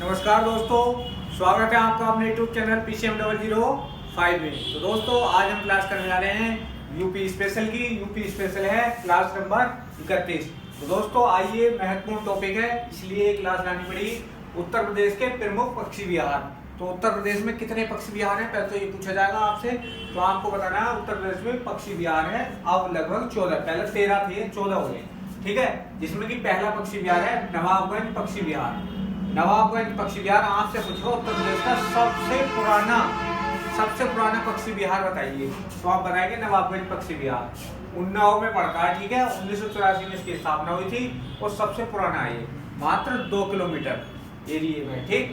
नमस्कार दोस्तों, स्वागत है आपका अपने यूट्यूब चैनल PCM005 में। तो दोस्तों आज हम क्लास करने जा रहे हैं यूपी स्पेशल की। यूपी स्पेशल है क्लास नंबर 31। तो दोस्तों आइए, महत्वपूर्ण टॉपिक है इसलिए क्लास लानी पड़ी। उत्तर प्रदेश के प्रमुख पक्षी विहार। तो उत्तर प्रदेश में कितने पक्षी विहार हैं, पहले तो ये पूछा जाएगा आपसे। तो आपको बताना है उत्तर प्रदेश में पक्षी विहार है अब लगभग 14, पहले 13 थे, 14 हो गए, ठीक है। जिसमें कि पहला पक्षी विहार है नवाबगंज पक्षी विहार। नवाबगंज पक्षी विहार आपसे पूछो उत्तर प्रदेश का सबसे पुराना पक्षी विहार बताइए, तो आप बताएंगे नवाबगंज पक्षी विहार। उन्नाव में पड़ता है, ठीक है। 1984 में इसकी स्थापना हुई थी और सबसे पुराना है ये, मात्र 2 किलोमीटर एरिया में, ठीक।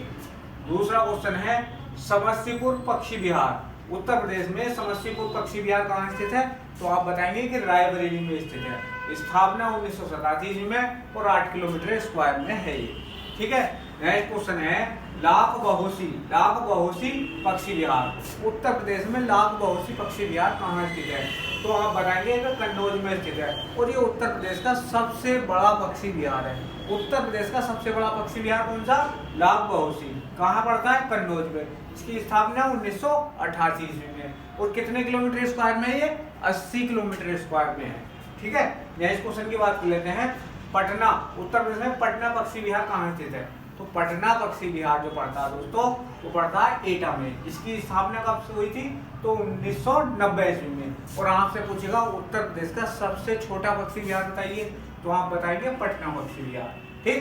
दूसरा क्वेश्चन है समस्तीपुर पक्षी विहार। उत्तर प्रदेश में समस्तीपुर पक्षी विहार कहाँ स्थित है, तो आप बताएंगे कि रायबरेली में स्थित है। स्थापना 1987 में और 8 किलोमीटर स्क्वायर में है ये, ठीक है। नेक्स्ट क्वेश्चन है लाख बहोसी पक्षी विहार। उत्तर प्रदेश में लाख बहोसी पक्षी विहार कहाँ स्थित है, तो आप बताएंगे कि कन्नौज में स्थित है। और ये उत्तर प्रदेश का सबसे बड़ा पक्षी विहार है। उत्तर प्रदेश का सबसे बड़ा पक्षी विहार कौन सा, लाख बहोसी, कहाँ पड़ता है, कन्नौज में। इसकी स्थापना 1988 में और कितने किलोमीटर स्क्वायर में है ये, 80 किलोमीटर स्क्वायर में है, ठीक है। नेक्स्ट क्वेश्चन की बात कर लेते हैं पटना। उत्तर प्रदेश में पटना पक्षी विहार कहाँ स्थित है, तो पटना पक्षी विहार जो पड़ता है दोस्तों वो पड़ता है एटा में। इसकी स्थापना कब से हुई थी, तो 1990 ईस्वी में। और आपसे पूछेगा उत्तर प्रदेश का सबसे छोटा पक्षी विहार बताइए, तो आप बताएंगे पटना पक्षी विहार, ठीक।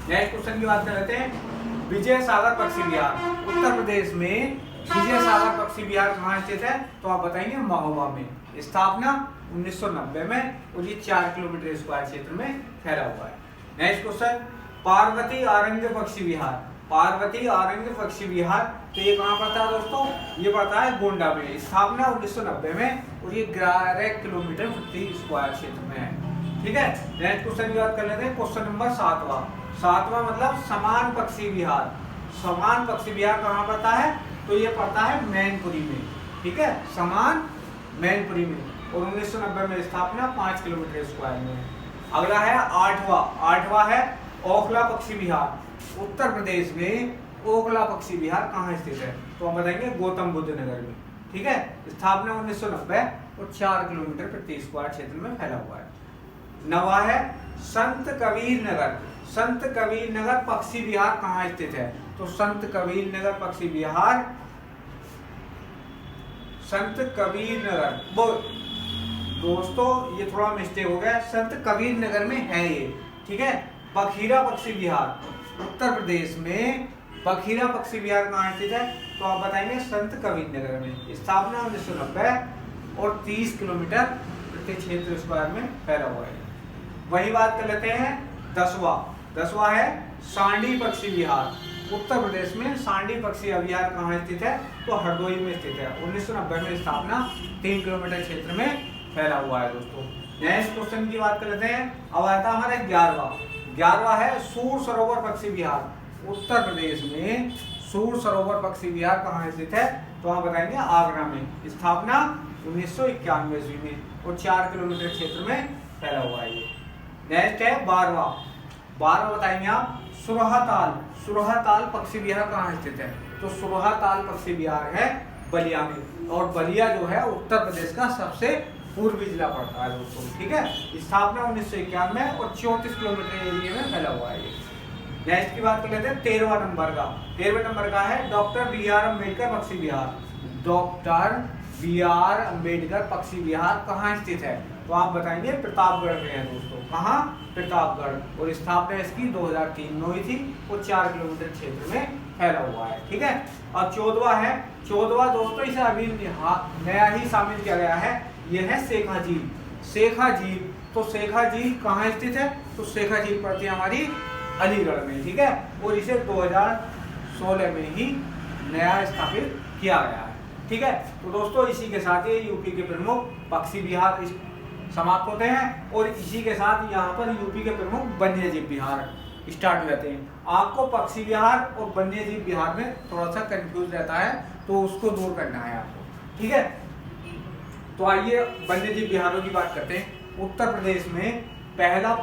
नेक्स्ट क्वेश्चन की बात कर लेते हैं विजय सागर पक्षी विहार। उत्तर प्रदेश में विजय सागर पक्षी विहार कहाँ स्थित है, तो आप बताएंगे महोबा में। स्थापना 1990 में और ये 4 किलोमीटर स्क्वायर क्षेत्र में फैला हुआ है। नेक्स्ट क्वेश्चन पार्वती आरण्य पक्षी विहार। पार्वती आरण्य पक्षी विहार, तो ये कहाँ पड़ता है दोस्तों, ये पड़ता है गोंडा में। स्थापना 1990 में और ये 11 किलोमीटर प्रति स्क्वायर क्षेत्र में है, ठीक है। नेक्स्ट क्वेश्चन की बात कर लेते हैं क्वेश्चन नंबर 7वां मतलब समान पक्षी विहार। समान पक्षी विहार कहाँ पड़ता है, तो ये पड़ता है मैनपुरी में, ठीक है। समान मैनपुरी में और 1990 में स्थापना 5 किलोमीटर स्क्वायर में। अगला है 8वां है ओखला पक्षी विहार। उत्तर प्रदेश में ओखला पक्षी विहार कहाँ स्थित है, तो हम बताएंगे गौतम बुद्ध नगर में, ठीक है। स्थापना 1990 और 4 किलोमीटर प्रति स्क्वायर क्षेत्र में फैला हुआ है। 9वां है संत कबीर नगर। संत कबीर नगर पक्षी विहार कहाँ स्थित है, तो संत कबीर नगर पक्षी विहार, संत कबीर नगर, वो दोस्तों ये थोड़ा मिस्टेक हो गया, संत कबीर नगर में है ये, ठीक है। बखीरा पक्षी विहार। उत्तर प्रदेश में बखीरा पक्षी विहार कहाँ स्थित है, तो आप बताएंगे संत कबीर नगर में। स्थापना 1990 और 30 किलोमीटर प्रति क्षेत्र स्क्वायर में फैला हुआ है। वही बात कर लेते हैं 10वां है सांडी पक्षी विहार। उत्तर प्रदेश में सांडी पक्षी विहार कहाँ स्थित है, तो हरदोई में स्थित है। 1990 में स्थापना 3 किलोमीटर क्षेत्र में फैला हुआ है दोस्तों। नेक्स्ट क्वेश्चन की बात कर लेते हैं। अब आता हमारा 11वां है सूर सरोवर पक्षी विहार। उत्तर प्रदेश में सूर सरोवर पक्षी विहार कहाँ स्थित है, तो आप बताएंगे आगरा में। स्थापना 1991 ईस्वी में और 4 किलोमीटर क्षेत्र में फैला हुआ है ये। नेक्स्ट है 12वां बताएंगे आप सुरहाताल पक्षी विहार कहाँ स्थित है, तो सुरहाताल पक्षी विहार है बलिया में। और बलिया जो है उत्तर प्रदेश का सबसे पूर्वी जिला पड़ता है दोस्तों, ठीक है। स्थापना 1991 में और 34 किलोमीटर एरिया में फैला हुआ है ये। नेक्स्ट की बात कर लेते हैं 13वें नंबर का है डॉक्टर BR अम्बेडकर पक्षी विहार। डॉक्टर BR अम्बेडकर पक्षी विहार कहाँ स्थित है, तो आप बताएंगे प्रतापगढ़ में है दोस्तों। कहाँ, प्रतापगढ़। और स्थापना इसकी 2003 में हुई थी और 4 किलोमीटर क्षेत्र में फैला हुआ है, ठीक है। और 14वां दोस्तों इसे अभी नया ही शामिल किया गया है, यह है शेखा झील। तो शेखा झील कहाँ स्थित है, तो शेखा झील पड़ती है हमारी अलीगढ़ में, ठीक है। और इसे 2016 में ही नया स्थापित किया गया है, ठीक है। तो दोस्तों इसी के साथ ये यूपी के प्रमुख पक्षी विहार समाप्त होते हैं और इसी के साथ यहाँ पर यूपी के प्रमुख वन्यजीव विहार स्टार्ट हो जाते हैं। आपको पक्षी विहार और वन्यजीव विहार में थोड़ा सा कंफ्यूज रहता है, तो उसको दूर करना है आपको, ठीक है। तो आइए वन्यजीव विहारों की बात करते हैं। उत्तर प्रदेश में पहला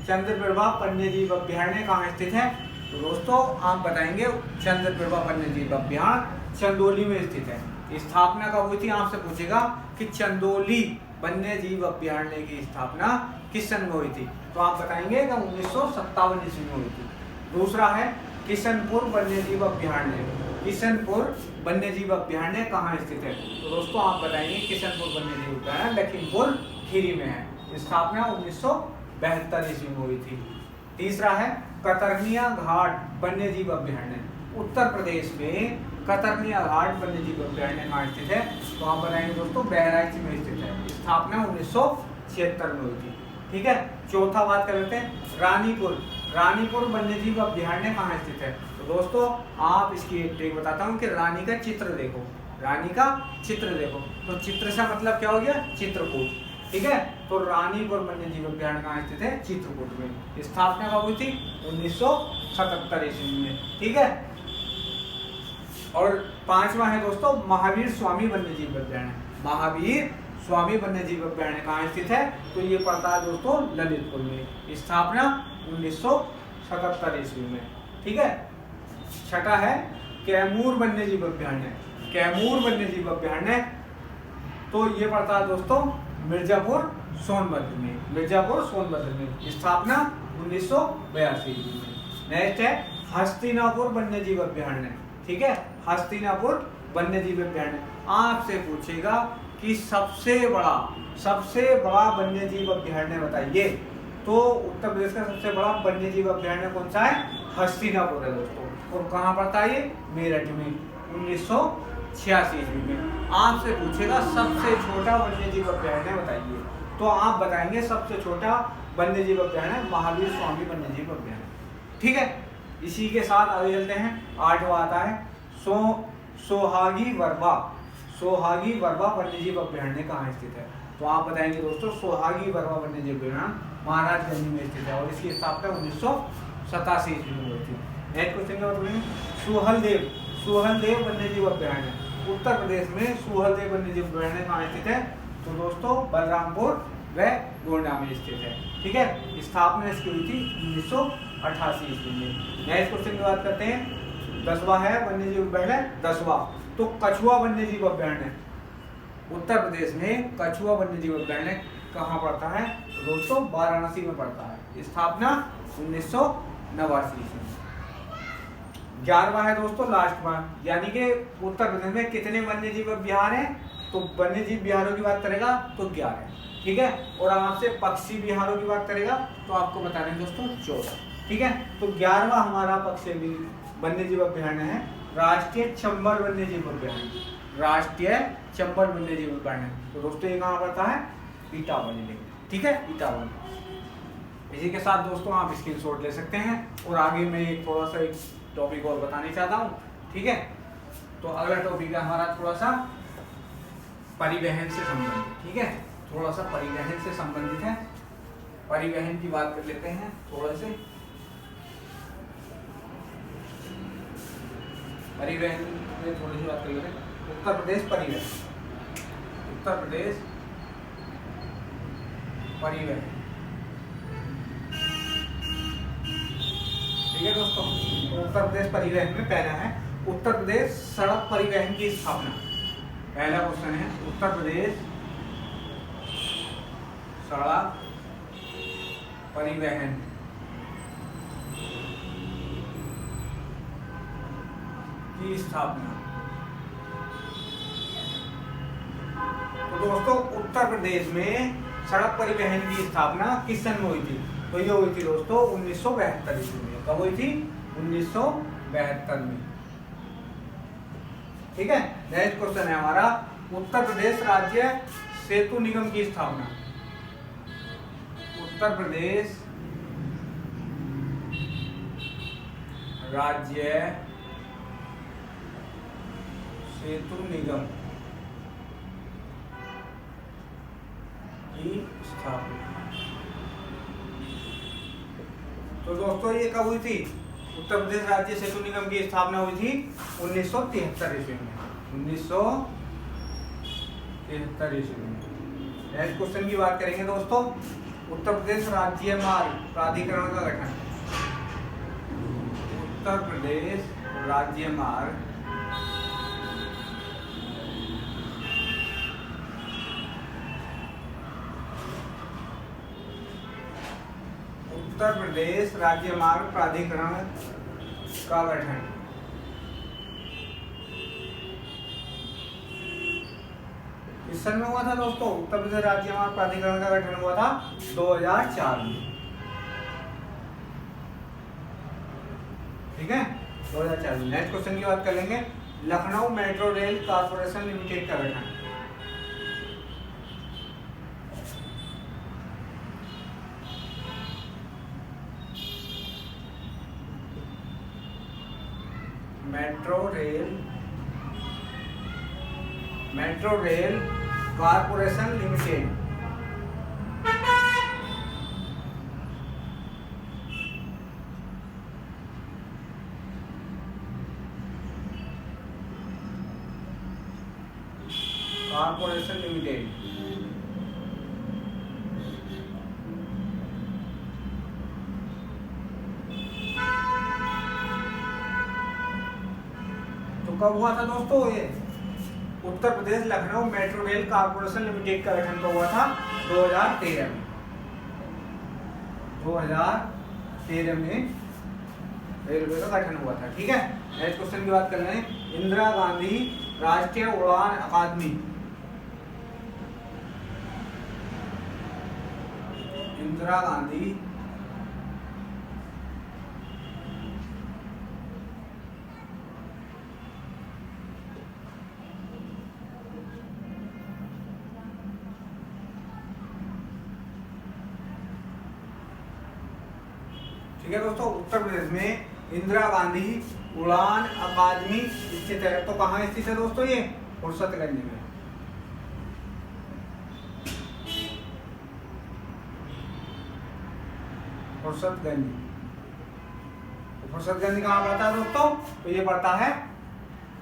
चंद्रप्रभा वन्यजीव अभ्यारण्य कहाँ स्थित है? तो दोस्तों आप बताएंगे चंद्रप्रभा वन्यजीव अभ्यारण्य चंदौली में स्थित है। स्थापना कब हुई थी? आपसे पूछेगा कि चंदौली वन्यजीव अभ्यारण्य की स्थापना किस सन में हुई थी? तो आप बताएंगे कि 1957 ईस्वी में हुई थी। दूसरा है किशनपुर वन्यजीव अभ्यारण्य। किशनपुर वन्यजीव अभ्यारण्य कहाँ स्थित है? तो दोस्तों आप बताएंगे किशनपुर वन्यजीव अभ्यारण्य लखीमपुर खीरी में है। स्थापना 1972 ईस्वी में हुई थी। तीसरा है कतरनिया घाट वन्यजीव अभ्यारण्य। उत्तर प्रदेश में कतरनिया घाट वन्यजीव अभ्यारण्य कहाँ स्थित है? तो आप बताएंगे दोस्तों बहराइच में स्थित है। स्थापना 1976 में हुई थी। ठीक है। चौथा बात कर लेते हैं रानीपुर। रानीपुर वन्यजीव अभ्यारण्य कहाँ स्थित है? तो दोस्तों आप इसकी एक ट्रिक बताता हूँ कि रानी का चित्र देखो। रानी का चित्र देखो तो चित्र से मतलब क्या हो गया? चित्रकूट। ठीक है। तो रानीपुर वन्यजीव अभ्यारण्य कहाँ स्थित है? चित्रकूट में। स्थापना कब हुई थी? 1977 ईस्वी में। ठीक है। और पांचवा है दोस्तों महावीर स्वामी वन्यजीव अभ्यारण्य। महावीर स्वामी वन्यजीव अभ्यारण्य कहाँ स्थित है? तो ये पड़ता है दोस्तों ललितपुर में। स्थापना 1977 ईस्वी में। ठीक है। छठा है कैमूर वन्यजीव अभ्यारण्य। कैमूर वन्यजीव अभ्यारण्य तो ये पड़ता है दोस्तों मिर्जापुर सोनभद्र में। मिर्जापुर सोनभद्र में। स्थापना 1982 ईस्वी में। नेक्स्ट है हस्तिनापुर वन्यजीव अभ्यारण्य। ठीक है। हस्तिनापुर वन्यजीव अभ्यारण्य आपसे पूछेगा कि सबसे बड़ा वन्यजीव अभ्यारण्य बताइए। तो उत्तर प्रदेश का सबसे बड़ा वन्यजीव अभ्यारण्य कौन सा है? हस्तिनापुर है दोस्तों। और कहाँ पड़ता है ये? मेरठ में। 1986 ईस्वी में। आपसे पूछेगा सबसे छोटा वन्यजीव अभ्यारण्य बताइए। तो आप बताएंगे सबसे छोटा वन्यजीव अभ्यारण्य महावीर स्वामी वन्यजीव अभ्यारण्य। ठीक है। इसी के साथ आगे चलते हैं। आठवां आता है सोहागी वर्बा। सोहागी वर्बा वन्यजीव अभ्यारण्य कहाँ स्थित है? तो आप बताएंगे दोस्तों सोहागी वर्बा वन्यजीव अभ्यारण्य महाराजगंज में स्थित है और इसकी स्थापना 1987 ईस्वी में हुई थी। नेक्स्ट क्वेश्चन क्या बताएंगे? सुहलदेव वन्यजीव अभ्यारण्य। उत्तर प्रदेश में सुहलदेव वन्यजीव अभ्यारण्य कहाँ स्थित है? तो दोस्तों बलरामपुर व गोंडा में स्थित है। ठीक है। स्थापना इसकी हुई थी 1988 ईस्वी में। नेक्स्ट क्वेश्चन की बात करते हैं। 10वां है वन्यजीव अभ्यारण्य। 10वां तो कछुआ वन्यजीव अभ्यारण्य। उत्तर प्रदेश में कछुआ वन्यजीव अभ्यारण्य कहाँ पड़ता है? दोस्तों वाराणसी में पड़ता है। स्थापना 1989 ईस्वी में। 11वां है दोस्तों लास्ट वन, यानी कि उत्तर प्रदेश में कितने वन्यजीव विहार हैं? तो वन्यजीव विहारों की बात करेगा तो 11। ठीक है। और आपसे पक्षी विहारों की बात करेगा तो आपको बता रहे हैं दोस्तों 14। ठीक है। तो 11वां हमारा पक्षी वन्यजीव अभ्यारण्य है राष्ट्रीय चंबल वन्यजीव अभ्यारण्य। राष्ट्रीय चंबल वन्यजीव अभ्यारण्य। तो दोस्तों ये कहाँ पड़ता है? इटावा जिले। ठीक है। इटावा। इसी के साथ दोस्तों आप स्क्रीनशॉट ले सकते हैं। और आगे मैं एक थोड़ा सा एक टॉपिक और बताने चाहता हूँ। ठीक है। तो अगला टॉपिक है हमारा थोड़ा सा परिवहन से संबंधित। ठीक है। थोड़ा सा परिवहन से संबंधित है। परिवहन की बात कर लेते हैं थोड़ा से। परिवहन में थोड़ी सी बात कर लेते हैं। उत्तर प्रदेश परिवहन। उत्तर प्रदेश परिवहन। ठीक है दोस्तों। तो उत्तर प्रदेश परिवहन में पहला है उत्तर प्रदेश सड़क परिवहन की स्थापना। पहला क्वेश्चन है उत्तर प्रदेश सड़क परिवहन की स्थापना। तो दोस्तों उत्तर प्रदेश में सड़क परिवहन की स्थापना किस सन में हुई थी? तो ये हुई थी दोस्तों 1972 ईस्वी में। कब हुई थी? 1972 में। ठीक है। नेक्स्ट क्वेश्चन है हमारा उत्तर प्रदेश राज्य सेतु निगम की स्थापना। उत्तर प्रदेश राज्य सेतु निगम की स्थापना। तो दोस्तों ये कब हुई थी? उत्तर प्रदेश राज्य सेतु निगम की स्थापना हुई थी 1973 ईस्वी में। 1973 ईस्वी में। नेक्स्ट क्वेश्चन की बात करेंगे दोस्तों उत्तर प्रदेश राज्य मार्ग प्राधिकरण का गठन। उत्तर प्रदेश राज्य मार्ग उत्तर प्रदेश राज्य मार्ग प्राधिकरण का गठन। किस सन में हुआ था दोस्तों? उत्तर प्रदेश राज्य मार्ग प्राधिकरण का गठन हुआ था 2004 में। ठीक है, 2004 में। नेक्स्ट क्वेश्चन की बात कर लेंगे। Lucknow metro rail corporation limited का गठन। Metro rail corporation limited. Corporation limited. तो कब हुआ था दोस्तों? ये Uttar Pradesh Lucknow metro rail corporation limited का गठन कब हुआ था? 2013 में। 2013 में रेलवे का गठन हुआ था। ठीक है, नेक्स्ट क्वेश्चन की बात कर रहे हैं। इंदिरा गांधी राष्ट्रीय उड़ान अकादमी। इंदिरा गांधी ठीक है दोस्तों, उत्तर प्रदेश में इंदिरा गांधी उड़ान अकादमी स्थित है। तो कहाँ स्थित है दोस्तों? ये फुर्सतगंज में। फुर्सतगंज। फुर्सतगंज कहाँ पड़ता है दोस्तों? तो ये पड़ता है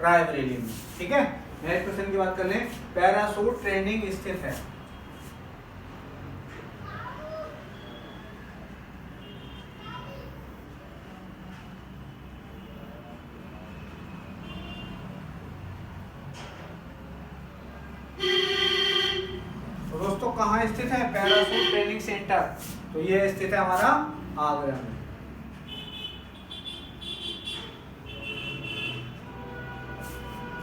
रायबरेली में। ठीक है, नेक्स्ट क्वेश्चन की बात कर लें। पैराशूट ट्रेनिंग स्थित है। दोस्तों कहाँ स्थित है पैराशूट ट्रेनिंग सेंटर? तो ये स्थित है हमारा आगरा में।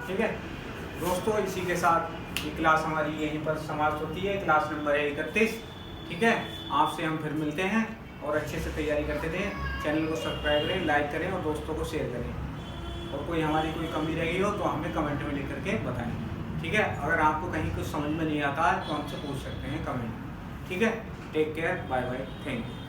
ठीक है दोस्तों, इसी के साथ ये क्लास हमारी यहीं पर समाप्त होती है। क्लास नंबर है 31। ठीक है, आपसे हम फिर मिलते हैं और अच्छे से तैयारी करते थे। चैनल को सब्सक्राइब करें, लाइक करें और दोस्तों को शेयर करें। और कोई हमारी कोई कमी रही हो तो हमें कमेंट में लिख करके बताएं। ठीक है, अगर आपको कहीं कुछ समझ में नहीं आता है तो हमसे पूछ सकते हैं कमेंट में। ठीक है, take care, bye bye, thank you.